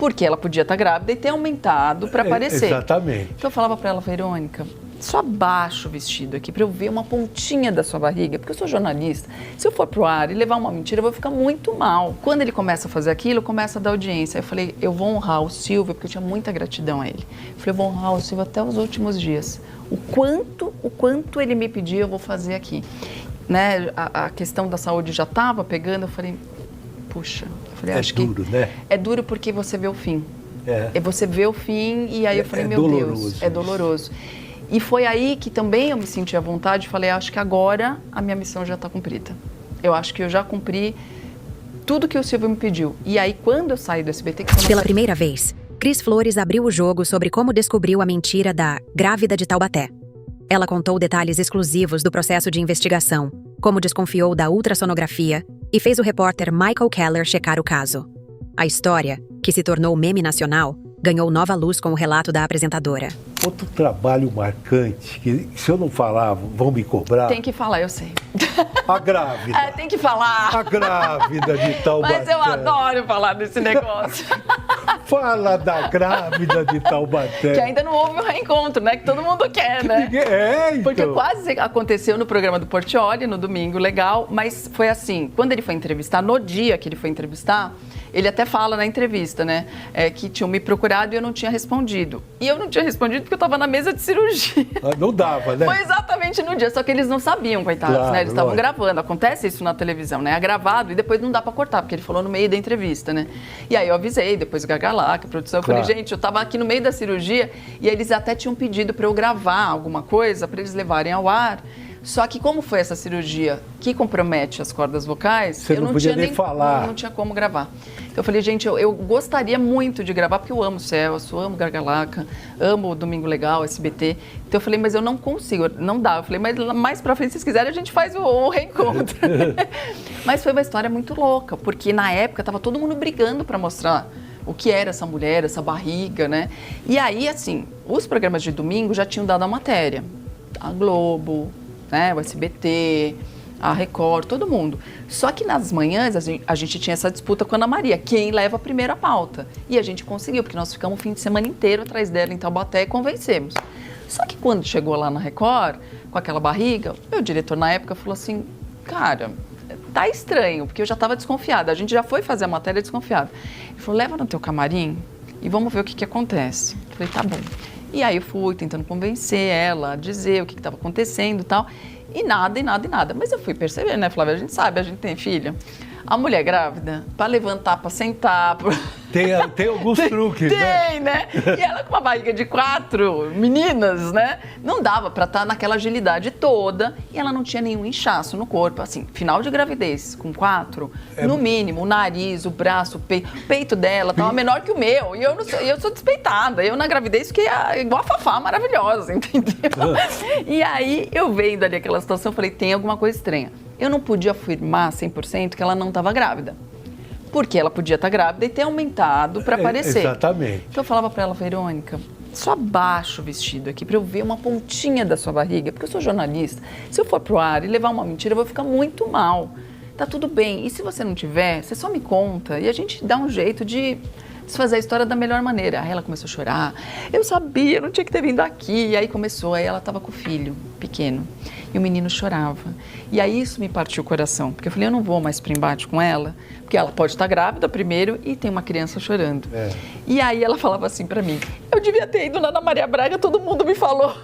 Porque ela podia estar grávida e ter aumentado para aparecer. Exatamente. Então eu falava para ela, Verônica, só abaixa o vestido aqui para eu ver uma pontinha da sua barriga, porque eu sou jornalista. Se eu for pro ar e levar uma mentira, eu vou ficar muito mal. Quando ele começa a fazer aquilo, começa a dar audiência. Eu falei, eu vou honrar o Silvio, porque eu tinha muita gratidão a ele. Eu falei, eu vou honrar o Silvio até os últimos dias. O quanto ele me pedir, eu vou fazer aqui. Né? A questão da saúde já estava pegando, eu falei, puxa. Eu falei, acho duro, né? É duro porque você vê o fim. É. Você vê o fim e aí eu falei, meu Deus, é doloroso. E foi aí que também eu me senti à vontade e falei, acho que agora a minha missão já está cumprida. Eu acho que eu já cumpri tudo que o Silvio me pediu. E aí, quando eu saí do SBT... Pela primeira vez, Cris Flores abriu o jogo sobre como descobriu a mentira da grávida de Taubaté. Ela contou detalhes exclusivos do processo de investigação, como desconfiou da ultrassonografia e fez o repórter Michael Keller checar o caso. A história, que se tornou meme nacional, ganhou nova luz com o relato da apresentadora. Outro trabalho marcante, que se eu não falar, vão me cobrar. Tem que falar, eu sei. A grávida. Tem que falar. A grávida de Taubaté. Mas eu adoro falar desse negócio. Fala da grávida de Taubaté. Que ainda não houve um reencontro, né? Que todo mundo quer, né? Então. Porque quase aconteceu no programa do Portiolli, no domingo, legal. Mas foi assim, quando ele foi entrevistar, no dia que ele foi entrevistar, ele até fala na entrevista, né? Que tinham me procurado e eu não tinha respondido. E eu não tinha respondido porque eu estava na mesa de cirurgia. Não dava, né? Foi exatamente no dia, só que eles não sabiam, coitados, claro, né? Eles estavam lógico. gravando. Acontece isso na televisão, né? É gravado e depois não dá pra cortar, porque ele falou no meio da entrevista, né? E aí eu avisei, depois o Gagalaca, a produção, eu falei, gente, eu tava aqui no meio da cirurgia e eles até tinham pedido pra eu gravar alguma coisa pra eles levarem ao ar. Só que como foi essa cirurgia que compromete as cordas vocais, você eu não podia tinha nem falar. Não tinha como gravar. Então eu falei, gente, eu gostaria muito de gravar, porque eu amo o Celso, amo Gargalaca, amo o Domingo Legal, SBT. Então eu falei, mas eu não consigo, não dá. Eu falei, mas mais pra frente, se vocês quiserem, a gente faz o reencontro. Mas foi uma história muito louca, porque na época tava todo mundo brigando pra mostrar o que era essa mulher, essa barriga, né? E aí, assim, os programas de domingo já tinham dado a matéria. A Globo, né, o SBT, a Record, todo mundo. Só que nas manhãs a gente tinha essa disputa com a Ana Maria, quem leva a primeira pauta. E a gente conseguiu, porque nós ficamos o fim de semana inteiro atrás dela em Taubaté e convencemos. Só que quando chegou lá na Record, com aquela barriga, meu diretor na época falou assim, cara, tá estranho, porque eu já estava desconfiada, a gente já foi fazer a matéria desconfiada. Ele falou, leva no teu camarim e vamos ver o que acontece. Eu falei, tá bom. E aí eu fui tentando convencer ela a dizer o que estava acontecendo e tal. E nada. Mas eu fui perceber, né, Flávia? A gente sabe, a gente tem filha. A mulher grávida, para levantar, para sentar... Tem alguns truques, né? Tem, né? E ela com uma barriga de 4 meninas, né? Não dava para estar naquela agilidade toda. E ela não tinha nenhum inchaço no corpo. Assim, final de gravidez, com 4, no mínimo, o nariz, o braço, o peito dela estava menor que o meu. E eu sou despeitada. Eu na gravidez fiquei igual a Fafá, maravilhosa, entendeu? E aí, eu vendo ali aquela situação, eu falei, tem alguma coisa estranha. Eu não podia afirmar 100% que ela não estava grávida. Porque ela podia estar grávida e ter aumentado para aparecer. Exatamente. Então eu falava para ela, Verônica, só abaixa o vestido aqui para eu ver uma pontinha da sua barriga, porque eu sou jornalista. Se eu for pro ar e levar uma mentira, eu vou ficar muito mal. Tá tudo bem. E se você não tiver, você só me conta e a gente dá um jeito de fazer a história da melhor maneira. Aí ela começou a chorar. Eu sabia, não tinha que ter vindo aqui. E aí começou, aí ela estava com o filho pequeno. E o menino chorava. E aí isso me partiu o coração. Porque eu falei, eu não vou mais para o embate com ela, porque ela pode estar grávida primeiro e tem uma criança chorando. E aí ela falava assim para mim, eu devia ter ido na Ana Maria Braga, todo mundo me falou.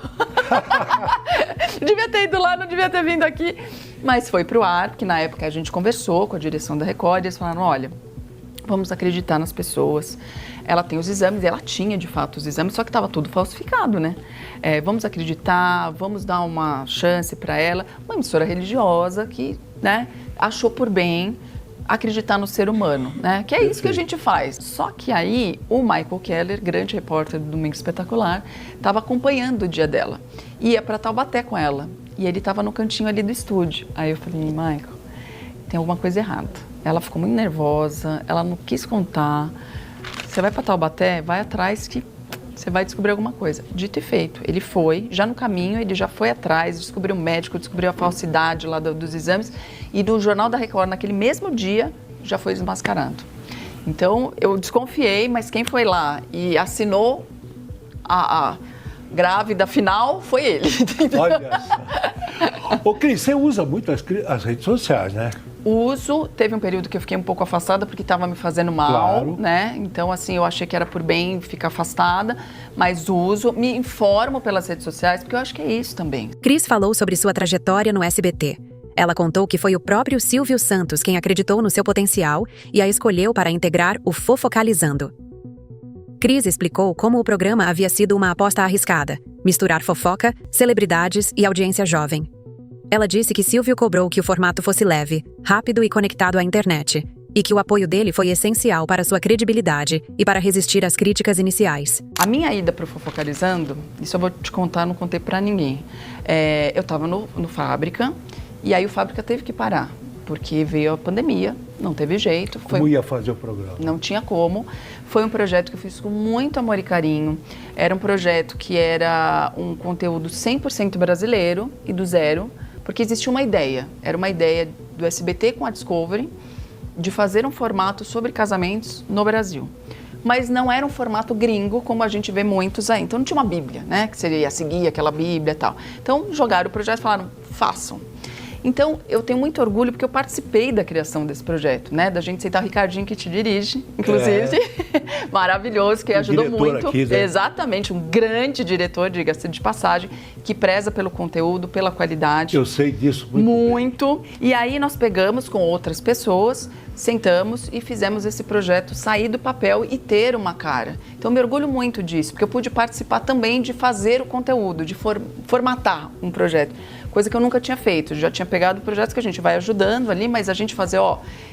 Devia ter ido lá, não devia ter vindo aqui. Mas foi para o ar, porque na época a gente conversou com a direção da Record e eles falaram, olha, vamos acreditar nas pessoas. Ela tem os exames, ela tinha de fato os exames, só que estava tudo falsificado, né? Vamos acreditar, vamos dar uma chance para ela. Uma emissora religiosa que, né, achou por bem acreditar no ser humano, né? Que é isso que a gente faz. Só que aí o Michael Keller, grande repórter do Domingo Espetacular, estava acompanhando o dia dela. Ia para Taubaté com ela. E ele estava no cantinho ali do estúdio. Aí eu falei, Michael, tem alguma coisa errada. Ela ficou muito nervosa, ela não quis contar. Você vai para Taubaté, vai atrás que você vai descobrir alguma coisa. Dito e feito, ele foi, já no caminho, ele já foi atrás, descobriu o médico, descobriu a falsidade lá dos exames e no Jornal da Record, naquele mesmo dia, já foi desmascarado. Então, eu desconfiei, mas quem foi lá e assinou a grávida final foi ele. Olha só. Ô, Cris, você usa muito as redes sociais, né? Uso, teve um período que eu fiquei um pouco afastada porque estava me fazendo mal, Claro. né? Então, assim, eu achei que era por bem ficar afastada, mas uso, me informo pelas redes sociais, porque eu acho que é isso também. Cris falou sobre sua trajetória no SBT. Ela contou que foi o próprio Silvio Santos quem acreditou no seu potencial e a escolheu para integrar o Fofocalizando. Cris explicou como o programa havia sido uma aposta arriscada, misturar fofoca, celebridades e audiência jovem. Ela disse que Silvio cobrou que o formato fosse leve, rápido e conectado à internet, e que o apoio dele foi essencial para sua credibilidade e para resistir às críticas iniciais. A minha ida para o Fofocalizando, isso eu vou te contar, não contei para ninguém. Eu estava no Fábrica, e aí o Fábrica teve que parar, porque veio a pandemia, não teve jeito. Como ia fazer o programa? Não tinha como. Foi um projeto que eu fiz com muito amor e carinho. Era um projeto que era um conteúdo 100% brasileiro e do zero, porque existia uma ideia. Era uma ideia do SBT com a Discovery de fazer um formato sobre casamentos no Brasil. Mas não era um formato gringo, como a gente vê muitos aí. Então não tinha uma bíblia, né? Que você ia seguir aquela bíblia e tal. Então jogaram o projeto e falaram, façam. Então, eu tenho muito orgulho porque eu participei da criação desse projeto, né? Da gente aceitar o Ricardinho, que te dirige, inclusive. Maravilhoso, que ajudou muito. Aqui, né? Exatamente, um grande diretor, diga-se de passagem, que preza pelo conteúdo, pela qualidade. Eu sei disso muito bem. E aí nós pegamos com outras pessoas, sentamos e fizemos esse projeto sair do papel e ter uma cara. Então, eu me orgulho muito disso, porque eu pude participar também de fazer o conteúdo, de formatar um projeto. Coisa que eu nunca tinha feito. Eu já tinha pegado projetos que a gente vai ajudando ali, mas a gente fazer,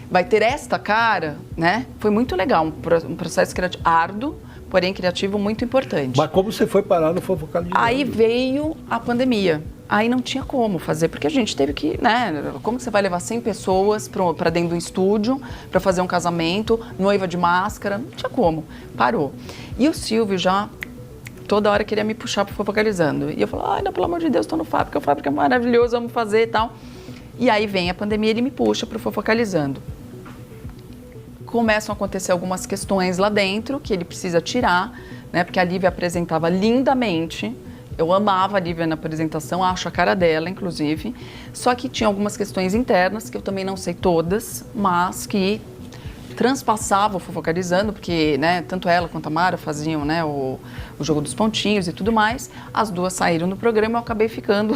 vai ter esta cara, né? Foi muito legal, um processo criativo árduo, porém criativo muito importante. Mas como você foi parar no Fofocalizando? Aí veio a pandemia. Aí não tinha como fazer, porque a gente teve que, né? Como que você vai levar 100 pessoas para dentro do estúdio para fazer um casamento, noiva de máscara? Não tinha como. Parou. E o Silvio já toda hora queria me puxar para o Fofocalizando. E eu falava, ai, não, pelo amor de Deus, estou no Fábrica, o Fábrica é maravilhoso, vamos fazer e tal. E aí vem a pandemia, ele me puxa para o Fofocalizando. Começam a acontecer algumas questões lá dentro que ele precisa tirar, né? Porque a Lívia apresentava lindamente. Eu amava a Lívia na apresentação, acho a cara dela, inclusive. Só que tinha algumas questões internas, que eu também não sei todas, mas que transpassava o Fofocalizando, porque, né, tanto ela quanto a Mara faziam, né, o jogo dos pontinhos e tudo mais. As duas saíram do programa, eu acabei ficando,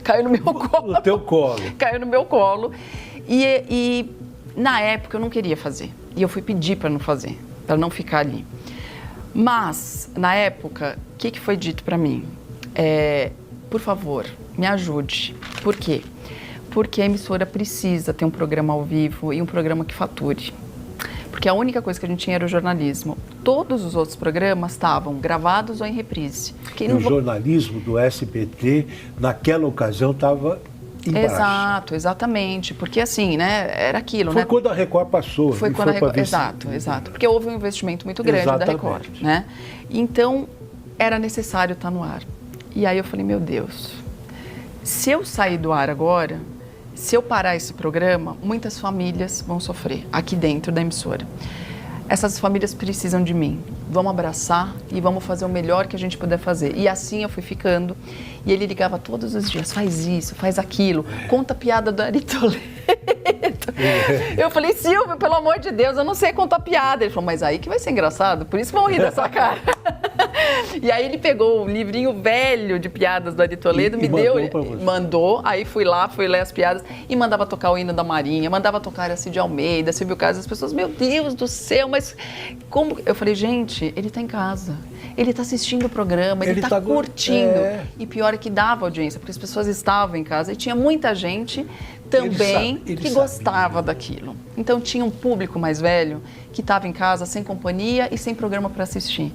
caiu no meu colo. No teu colo. Caiu no meu colo. E na época eu não queria fazer. E eu fui pedir para não fazer, para não ficar ali. Mas, na época, o que foi dito para mim? Por favor, me ajude. Por quê? Porque a emissora precisa ter um programa ao vivo e um programa que fature. Porque a única coisa que a gente tinha era o jornalismo. Todos os outros programas estavam gravados ou em reprise. E o jornalismo do SBT, naquela ocasião, estava embaixo. Exato, exatamente. Porque assim, né, era aquilo, foi, né? Quando a Record passou. Foi quando a Record... Exato. Porque houve um investimento muito grande da Record, né? Então, era necessário estar no ar. E aí eu falei, meu Deus, se eu sair do ar agora, se eu parar esse programa, muitas famílias vão sofrer aqui dentro da emissora. Essas famílias precisam de mim. Vamos abraçar e vamos fazer o melhor que a gente puder fazer. E assim eu fui ficando. E ele ligava todos os dias, faz isso, faz aquilo, conta a piada do Ari Toledo. Eu falei, Silvio, pelo amor de Deus, eu não sei contar piada. Ele falou, mas aí que vai ser engraçado, por isso vão rir dessa cara. E aí ele pegou o livrinho velho de piadas do Ari Toledo, me deu, mandou, aí fui ler as piadas e mandava tocar o hino da Marinha, mandava tocar a Cid Almeida, Silvio Caso, as pessoas, meu Deus do céu, mas como... Eu falei, gente, ele tá em casa, ele tá assistindo o programa, ele tá curtindo. E pior é que dava audiência, porque as pessoas estavam em casa e tinha muita gente também que gostava daquilo. Então tinha um público mais velho que estava em casa sem companhia e sem programa para assistir.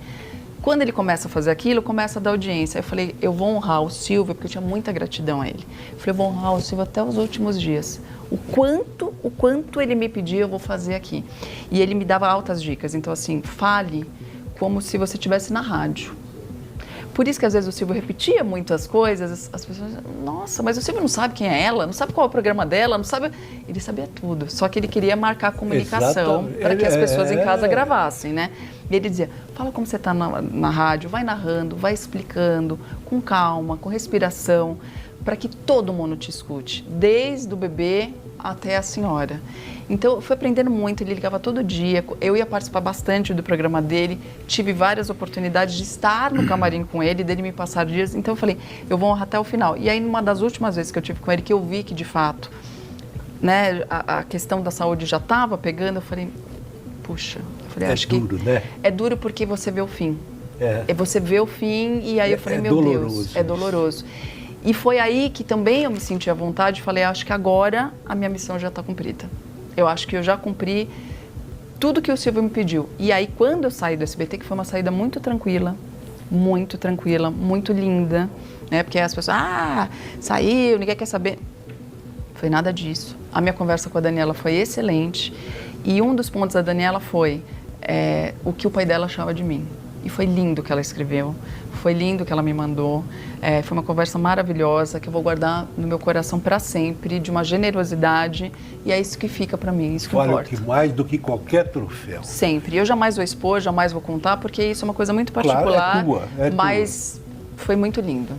Quando ele começa a fazer aquilo, começa a dar audiência. Eu falei, eu vou honrar o Silvio, porque eu tinha muita gratidão a ele. Eu falei, eu vou honrar o Silvio até os últimos dias. O quanto ele me pedia, eu vou fazer aqui. E ele me dava altas dicas. Então, assim, fale como se você estivesse na rádio. por isso que às vezes o Silvio repetia muitas coisas, as pessoas, nossa, mas o Silvio não sabe quem é ela, não sabe qual é o programa dela, não sabe... Ele sabia tudo, só que ele queria marcar a comunicação para que as pessoas em casa gravassem, né? E ele dizia, fala como você está na rádio, vai narrando, vai explicando, com calma, com respiração, para que todo mundo te escute, desde o bebê até a senhora. Então, eu fui aprendendo muito, ele ligava todo dia, eu ia participar bastante do programa dele, tive várias oportunidades de estar no camarim com ele, dele me passar dias, então eu falei, eu vou honrar até o final. E aí, numa das últimas vezes que eu tive com ele, que eu vi que, de fato, né, a questão da saúde já estava pegando, eu falei, puxa, eu falei, acho duro, que né? É duro porque você vê o fim. Você vê o fim e aí eu falei, meu Deus, é doloroso. E foi aí que também eu me senti à vontade e falei, acho que agora a minha missão já está cumprida. Eu acho que eu já cumpri tudo que o Silvio me pediu. E aí, quando eu saí do SBT, que foi uma saída muito tranquila, muito linda, né? Porque as pessoas, saiu, ninguém quer saber. Foi nada disso. A minha conversa com a Daniela foi excelente. E um dos pontos da Daniela foi o que o pai dela achava de mim. E foi lindo o que ela escreveu, foi lindo o que ela me mandou. Foi uma conversa maravilhosa que eu vou guardar no meu coração para sempre, de uma generosidade, e é isso que fica para mim, isso que importa. Olha, que mais do que qualquer troféu. Sempre. Eu jamais vou expor, jamais vou contar, porque isso é uma coisa muito particular, claro, é tua, mas foi muito lindo.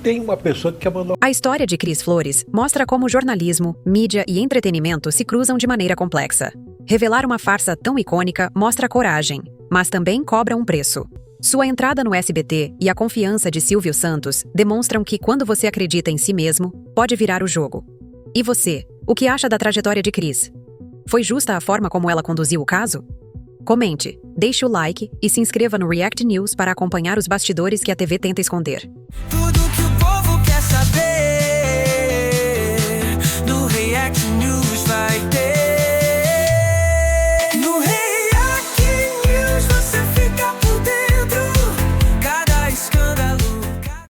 Tem uma pessoa que quer mandar... A história de Cris Flores mostra como jornalismo, mídia e entretenimento se cruzam de maneira complexa. Revelar uma farsa tão icônica mostra coragem, mas também cobra um preço. Sua entrada no SBT e a confiança de Silvio Santos demonstram que quando você acredita em si mesmo, pode virar o jogo. E você, o que acha da trajetória de Cris? Foi justa a forma como ela conduziu o caso? Comente, deixe o like e se inscreva no React News para acompanhar os bastidores que a TV tenta esconder.